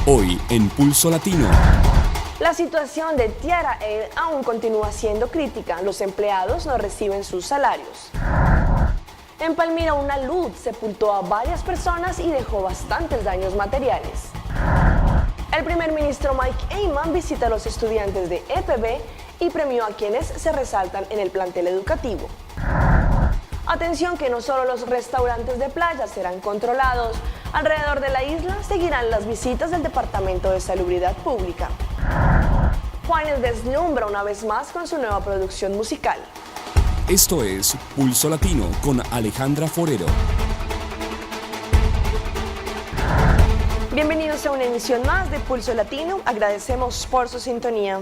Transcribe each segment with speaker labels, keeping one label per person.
Speaker 1: Hoy en Pulso Latino.
Speaker 2: La situación de Tiara Air aún continúa siendo crítica. Los empleados no reciben sus salarios. En Palmira, una luz sepultó a varias personas y dejó bastantes daños materiales. El primer ministro Mike Eyman visita a los estudiantes de EPB y premió a quienes se resaltan en el plantel educativo. Atención que no solo los restaurantes de playa serán controlados. Alrededor de la isla seguirán las visitas del Departamento de Salubridad Pública. Juanes deslumbra una vez más con su nueva producción musical.
Speaker 1: Esto es Pulso Latino con Alejandra Forero.
Speaker 2: Bienvenidos a una emisión más de Pulso Latino. Agradecemos por su sintonía.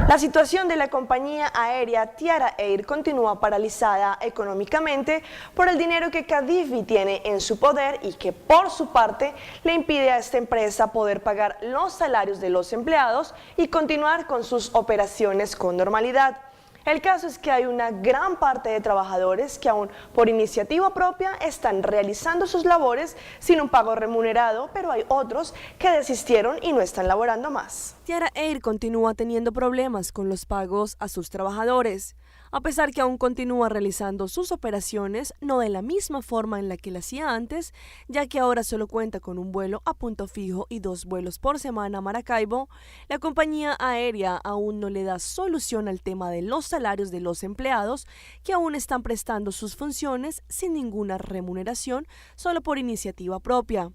Speaker 2: La situación de la compañía aérea Tiara Air continúa paralizada económicamente por el dinero que Cadivi tiene en su poder y que por su parte le impide a esta empresa poder pagar los salarios de los empleados y continuar con sus operaciones con normalidad. El caso es que hay una gran parte de trabajadores que aún por iniciativa propia están realizando sus labores sin un pago remunerado, pero hay otros que desistieron y no están laborando más. Tiara Air continúa teniendo problemas con los pagos a sus trabajadores, a pesar que aún continúa realizando sus operaciones no de la misma forma en la que la hacía antes, ya que ahora solo cuenta con un vuelo a punto fijo y 2 vuelos por semana a Maracaibo. La compañía aérea aún no le da solución al tema de los salarios de los empleados que aún están prestando sus funciones sin ninguna remuneración, solo por iniciativa propia.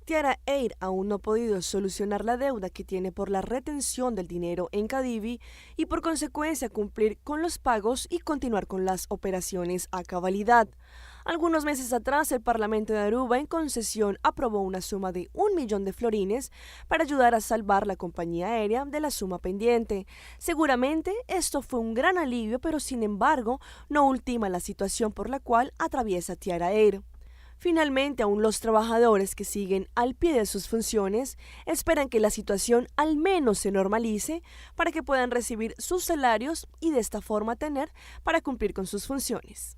Speaker 2: Tiara Air aún no ha podido solucionar la deuda que tiene por la retención del dinero en Cadivi y por consecuencia cumplir con los pagos y continuar con las operaciones a cabalidad. Algunos meses atrás el Parlamento de Aruba en concesión aprobó una suma de 1 millón de florines para ayudar a salvar la compañía aérea de la suma pendiente. Seguramente esto fue un gran alivio, pero sin embargo no ultima la situación por la cual atraviesa Tiara Air. Finalmente, aún los trabajadores que siguen al pie de sus funciones esperan que la situación al menos se normalice para que puedan recibir sus salarios y de esta forma tener para cumplir con sus funciones.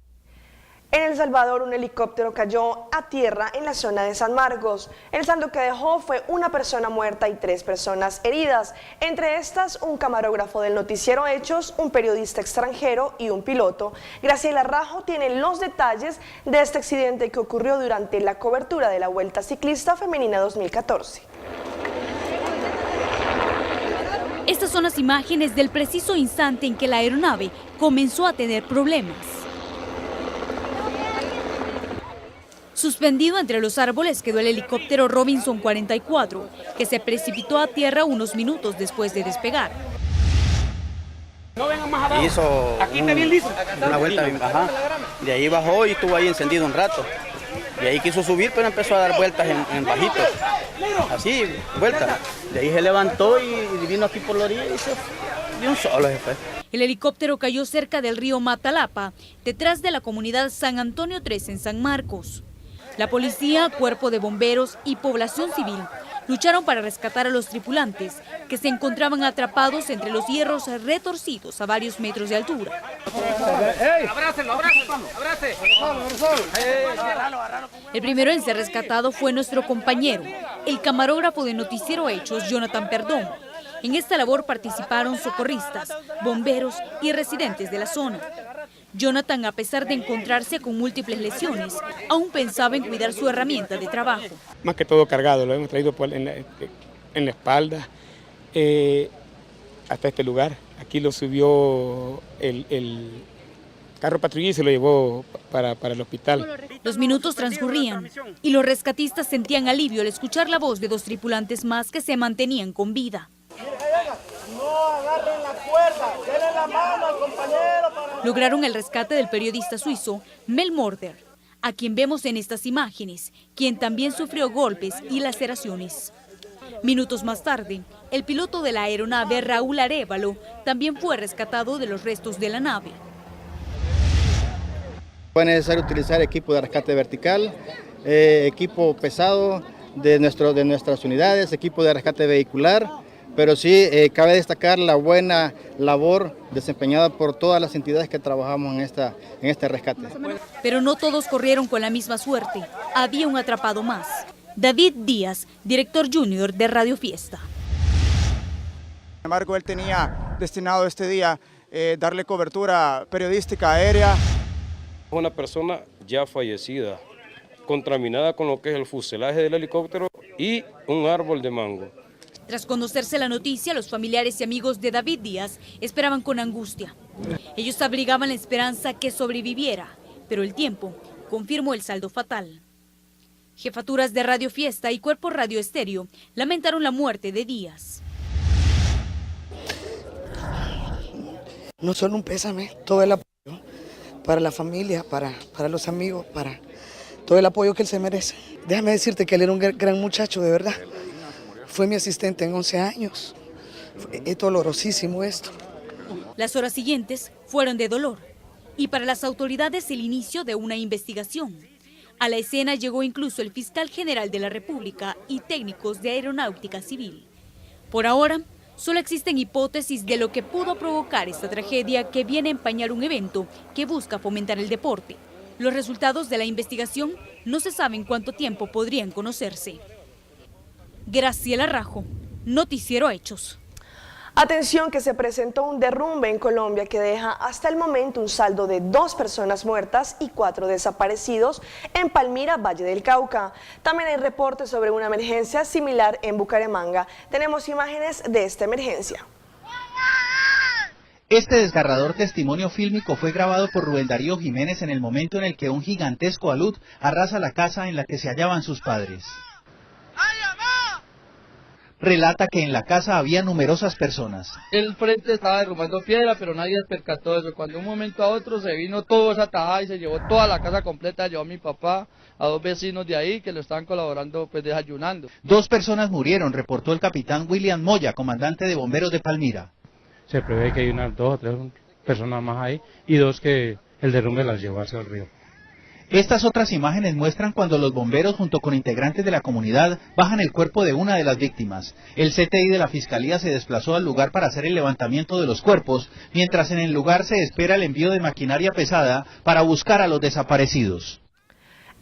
Speaker 2: En El Salvador, un helicóptero cayó a tierra en la zona de San Marcos. El saldo que dejó fue una persona muerta y 3 personas heridas. Entre estas, un camarógrafo del noticiero Hechos, un periodista extranjero y un piloto. Graciela Rajo tiene los detalles de este accidente que ocurrió durante la cobertura de la Vuelta Ciclista Femenina 2014.
Speaker 3: Estas son las imágenes del preciso instante en que la aeronave comenzó a tener problemas. Suspendido entre los árboles quedó el helicóptero Robinson 44, que se precipitó a tierra unos minutos después de despegar.
Speaker 4: No vengan más abajo.
Speaker 5: Hizo una vuelta, de ahí bajó y estuvo ahí encendido un rato. De ahí quiso subir, pero empezó a dar vueltas en bajito. Así, vueltas. De ahí se levantó y vino aquí por la orilla y se dio un solo después.
Speaker 3: El helicóptero cayó cerca del río Matalapa, detrás de la comunidad San Antonio 3 en San Marcos. La policía, cuerpo de bomberos y población civil lucharon para rescatar a los tripulantes que se encontraban atrapados entre los hierros retorcidos a varios metros de altura. El primero en ser rescatado fue nuestro compañero, el camarógrafo de Noticiero Hechos, Jonathan Perdomo. En esta labor participaron socorristas, bomberos y residentes de la zona. Jonathan, a pesar de encontrarse con múltiples lesiones, aún pensaba en cuidar su herramienta de trabajo.
Speaker 4: Más que todo cargado, lo hemos traído en la espalda hasta este lugar. Aquí lo subió el carro patrulla y se lo llevó para el hospital.
Speaker 3: Los minutos transcurrían y los rescatistas sentían alivio al escuchar la voz de 2 tripulantes más que se mantenían con vida.
Speaker 6: No agarren la cuerda, denle la mano al compañero.
Speaker 3: Lograron el rescate del periodista suizo Mel Morder, a quien vemos en estas imágenes, quien también sufrió golpes y laceraciones. Minutos más tarde, el piloto de la aeronave Raúl Arévalo también fue rescatado de los restos de la nave.
Speaker 5: Fue necesario utilizar equipo de rescate vertical, equipo pesado de nuestras unidades, equipo de rescate vehicular. Pero sí, cabe destacar la buena labor desempeñada por todas las entidades que trabajamos en este rescate.
Speaker 3: Pero no todos corrieron con la misma suerte. Había un atrapado más. David Díaz, director junior de Radio Fiesta.
Speaker 7: Sin embargo, él tenía destinado este día darle cobertura periodística aérea.
Speaker 8: Una persona ya fallecida, contaminada con lo que es el fuselaje del helicóptero y un árbol de mango.
Speaker 3: Tras conocerse la noticia, los familiares y amigos de David Díaz esperaban con angustia. Ellos abrigaban la esperanza que sobreviviera, pero el tiempo confirmó el saldo fatal. Jefaturas de Radio Fiesta y Cuerpo Radio Estéreo lamentaron la muerte de Díaz.
Speaker 9: No solo un pésame, todo el apoyo para la familia, para los amigos, para todo el apoyo que él se merece. Déjame decirte que él era un gran muchacho, de verdad. Fue mi asistente en 11 años. Es dolorosísimo esto.
Speaker 3: Las horas siguientes fueron de dolor y para las autoridades el inicio de una investigación. A la escena llegó incluso el fiscal general de la República y técnicos de Aeronáutica Civil. Por ahora, solo existen hipótesis de lo que pudo provocar esta tragedia que viene a empañar un evento que busca fomentar el deporte. Los resultados de la investigación no se sabe en cuánto tiempo podrían conocerse. Graciela Rajo, Noticiero Hechos.
Speaker 2: Atención que se presentó un derrumbe en Colombia que deja hasta el momento un saldo de 2 personas muertas y 4 desaparecidos en Palmira, Valle del Cauca. También hay reportes sobre una emergencia similar en Bucaramanga. Tenemos imágenes de esta emergencia.
Speaker 10: Este desgarrador testimonio fílmico fue grabado por Rubén Darío Jiménez en el momento en el que un gigantesco alud arrasa la casa en la que se hallaban sus padres. Relata que en la casa había numerosas personas.
Speaker 11: El frente estaba derrumbando piedra, pero nadie se percató de eso. Cuando de un momento a otro se vino toda esa tajada y se llevó toda la casa completa, llevó a mi papá, a 2 vecinos de ahí que lo estaban colaborando, pues desayunando.
Speaker 10: 2 personas murieron, reportó el capitán William Moya, comandante de bomberos de Palmira.
Speaker 12: Se prevé que hay unas 2 o 3 personas más ahí y 2 que el derrumbe las llevó hacia el río.
Speaker 10: Estas otras imágenes muestran cuando los bomberos junto con integrantes de la comunidad bajan el cuerpo de una de las víctimas. El CTI de la Fiscalía se desplazó al lugar para hacer el levantamiento de los cuerpos, mientras en el lugar se espera el envío de maquinaria pesada para buscar a los desaparecidos.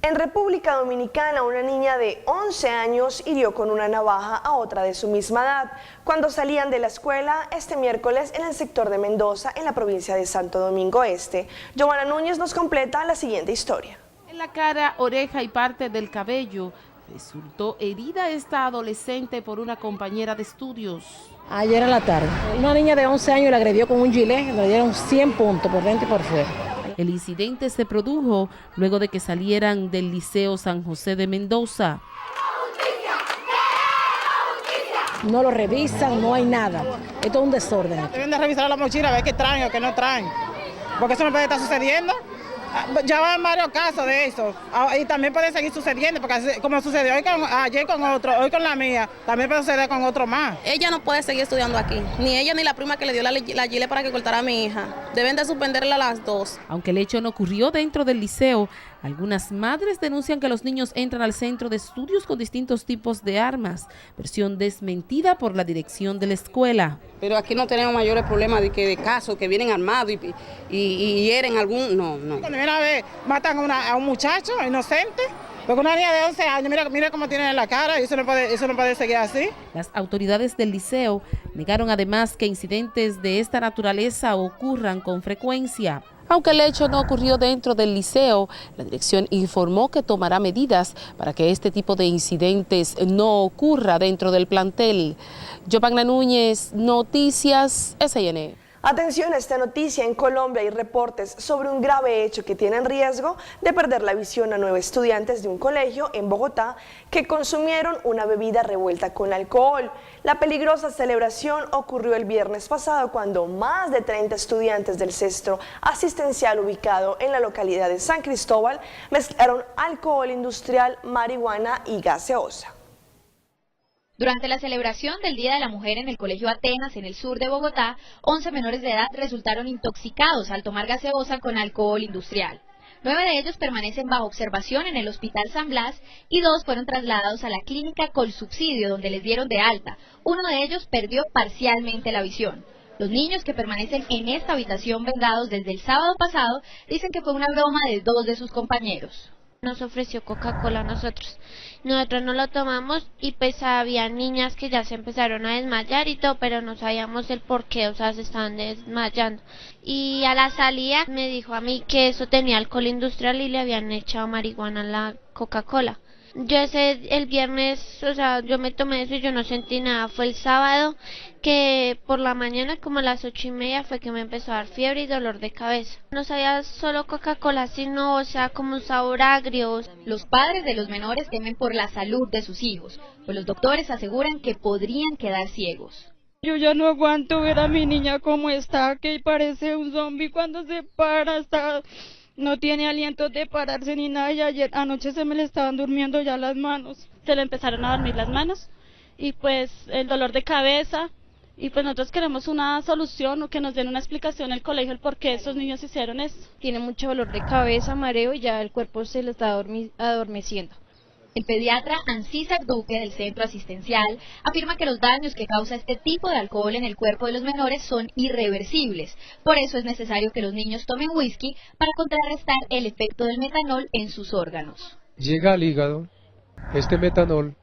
Speaker 2: En República Dominicana, una niña de 11 años hirió con una navaja a otra de su misma edad cuando salían de la escuela este miércoles en el sector de Mendoza, en la provincia de Santo Domingo Este. Giovanna Núñez nos completa la siguiente historia.
Speaker 13: En la cara, oreja y parte del cabello resultó herida esta adolescente por una compañera de estudios.
Speaker 14: Ayer en la tarde, una niña de 11 años la agredió con un gilet, le dieron 100 puntos por dentro y por fuera.
Speaker 13: El incidente se produjo luego de que salieran del Liceo San José de Mendoza.
Speaker 14: No lo revisan, no hay nada. Esto es un desorden.
Speaker 15: Deben de revisar la mochila, a ver qué traen o qué no traen. Porque eso no puede estar sucediendo. Ya van varios casos de eso. Y también puede seguir sucediendo, porque como sucedió ayer con otro, hoy con la mía, también puede suceder con otro más.
Speaker 16: Ella no puede seguir estudiando aquí. Ni ella ni la prima que le dio la gilet para que cortara a mi hija. Deben de suspenderla a las 2.
Speaker 13: Aunque el hecho no ocurrió dentro del liceo, algunas madres denuncian que los niños entran al centro de estudios con distintos tipos de armas, versión desmentida por la dirección de la escuela.
Speaker 17: Pero aquí no tenemos mayores problemas de casos que vienen armados y hieren algún... No.
Speaker 15: Cuando viene a ver, matan a un muchacho inocente, porque una niña de 11 años, mira cómo tiene en la cara, y eso no puede seguir así.
Speaker 13: Las autoridades del liceo negaron además que incidentes de esta naturaleza ocurran con frecuencia. Aunque el hecho no ocurrió dentro del liceo, la dirección informó que tomará medidas para que este tipo de incidentes no ocurra dentro del plantel. Giovanna Núñez, Noticias SN.
Speaker 2: Atención a esta noticia, en Colombia hay reportes sobre un grave hecho que tiene en riesgo de perder la visión a 9 estudiantes de un colegio en Bogotá que consumieron una bebida revuelta con alcohol. La peligrosa celebración ocurrió el viernes pasado cuando más de 30 estudiantes del centro asistencial ubicado en la localidad de San Cristóbal mezclaron alcohol industrial, marihuana y gaseosa.
Speaker 18: Durante la celebración del Día de la Mujer en el Colegio Atenas, en el sur de Bogotá, 11 menores de edad resultaron intoxicados al tomar gaseosa con alcohol industrial. 9 de ellos permanecen bajo observación en el Hospital San Blas y 2 fueron trasladados a la clínica Colsubsidio, donde les dieron de alta. Uno de ellos perdió parcialmente la visión. Los niños que permanecen en esta habitación vendados desde el sábado pasado dicen que fue una broma de 2 de sus compañeros.
Speaker 19: nos ofreció Coca-Cola a nosotros. Nosotros no lo tomamos y pues había niñas que ya se empezaron a desmayar y todo, pero no sabíamos el por qué, o sea, se estaban desmayando. Y a la salida me dijo a mí que eso tenía alcohol industrial y le habían echado marihuana a la Coca-Cola. Yo el viernes, o sea, yo me tomé eso y yo no sentí nada. Fue el sábado que por la mañana, como a las 8:30, fue que me empezó a dar fiebre y dolor de cabeza. No sabía solo Coca-Cola, sino, o sea, como un sabor agrio.
Speaker 18: Los padres de los menores temen por la salud de sus hijos, pues los doctores aseguran que podrían quedar ciegos.
Speaker 20: Yo ya no aguanto ver a mi niña como está, que parece un zombie cuando se para, no tiene aliento de pararse ni nada, y anoche se me le estaban durmiendo ya las manos.
Speaker 21: Se le empezaron a dormir las manos y pues el dolor de cabeza, y pues nosotros queremos una solución o que nos den una explicación el colegio el por qué esos niños hicieron eso.
Speaker 22: Tiene mucho dolor de cabeza, mareo y ya el cuerpo se le está adormeciendo.
Speaker 18: El pediatra Ancísac Duque del centro asistencial afirma que los daños que causa este tipo de alcohol en el cuerpo de los menores son irreversibles. Por eso es necesario que los niños tomen whisky para contrarrestar el efecto del metanol en sus órganos.
Speaker 23: Llega al hígado este metanol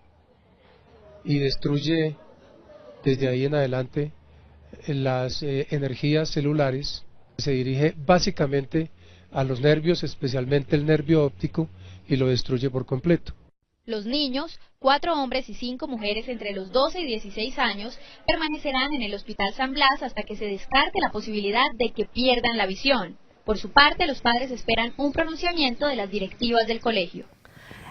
Speaker 23: y destruye desde ahí en adelante las energías celulares. Se dirige básicamente a los nervios, especialmente el nervio óptico, y lo destruye por completo.
Speaker 18: Los niños, 4 hombres y 5 mujeres entre los 12 y 16 años, permanecerán en el Hospital San Blas hasta que se descarte la posibilidad de que pierdan la visión. Por su parte, los padres esperan un pronunciamiento de las directivas del colegio.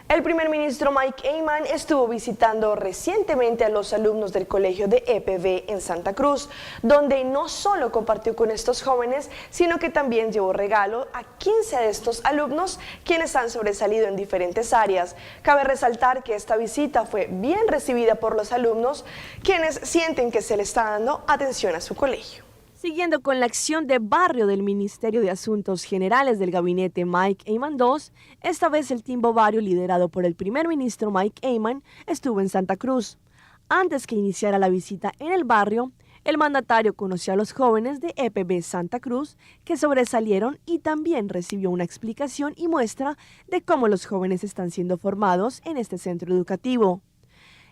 Speaker 2: El primer ministro Mike Eyman estuvo visitando recientemente a los alumnos del colegio de EPB en Santa Cruz, donde no solo compartió con estos jóvenes, sino que también llevó regalo a 15 de estos alumnos, quienes han sobresalido en diferentes áreas. Cabe resaltar que esta visita fue bien recibida por los alumnos, quienes sienten que se le está dando atención a su colegio.
Speaker 24: Siguiendo con la acción de barrio del Ministerio de Asuntos Generales del gabinete Mike Eyman II, esta vez el Team Bovario, liderado por el primer ministro Mike Eyman, estuvo en Santa Cruz. Antes que iniciara la visita en el barrio, el mandatario conoció a los jóvenes de EPB Santa Cruz que sobresalieron y también recibió una explicación y muestra de cómo los jóvenes están siendo formados en este centro educativo.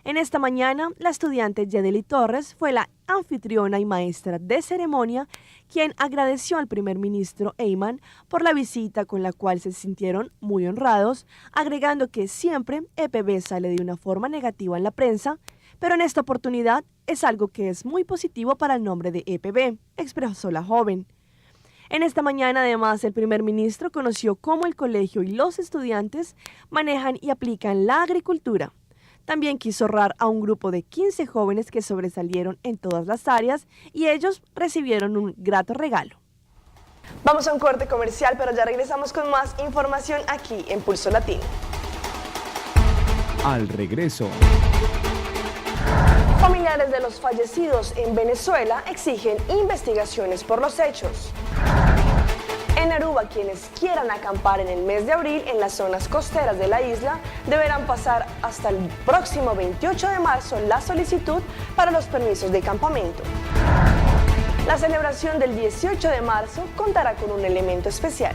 Speaker 24: En esta mañana, la estudiante Yedeli Torres fue la anfitriona y maestra de ceremonia, quien agradeció al primer ministro Eyman por la visita, con la cual se sintieron muy honrados, agregando que siempre EPB sale de una forma negativa en la prensa, pero en esta oportunidad es algo que es muy positivo para el nombre de EPB, expresó la joven. En esta mañana, además, el primer ministro conoció cómo el colegio y los estudiantes manejan y aplican la agricultura. También quiso honrar a un grupo de 15 jóvenes que sobresalieron en todas las áreas y ellos recibieron un grato regalo.
Speaker 2: Vamos a un corte comercial, pero ya regresamos con más información aquí en Pulso Latino.
Speaker 1: Al regreso.
Speaker 2: Familiares de los fallecidos en Venezuela exigen investigaciones por los hechos. En Aruba, quienes quieran acampar en el mes de abril en las zonas costeras de la isla deberán pasar hasta el próximo 28 de marzo la solicitud para los permisos de campamento. La celebración del 18 de marzo contará con un elemento especial.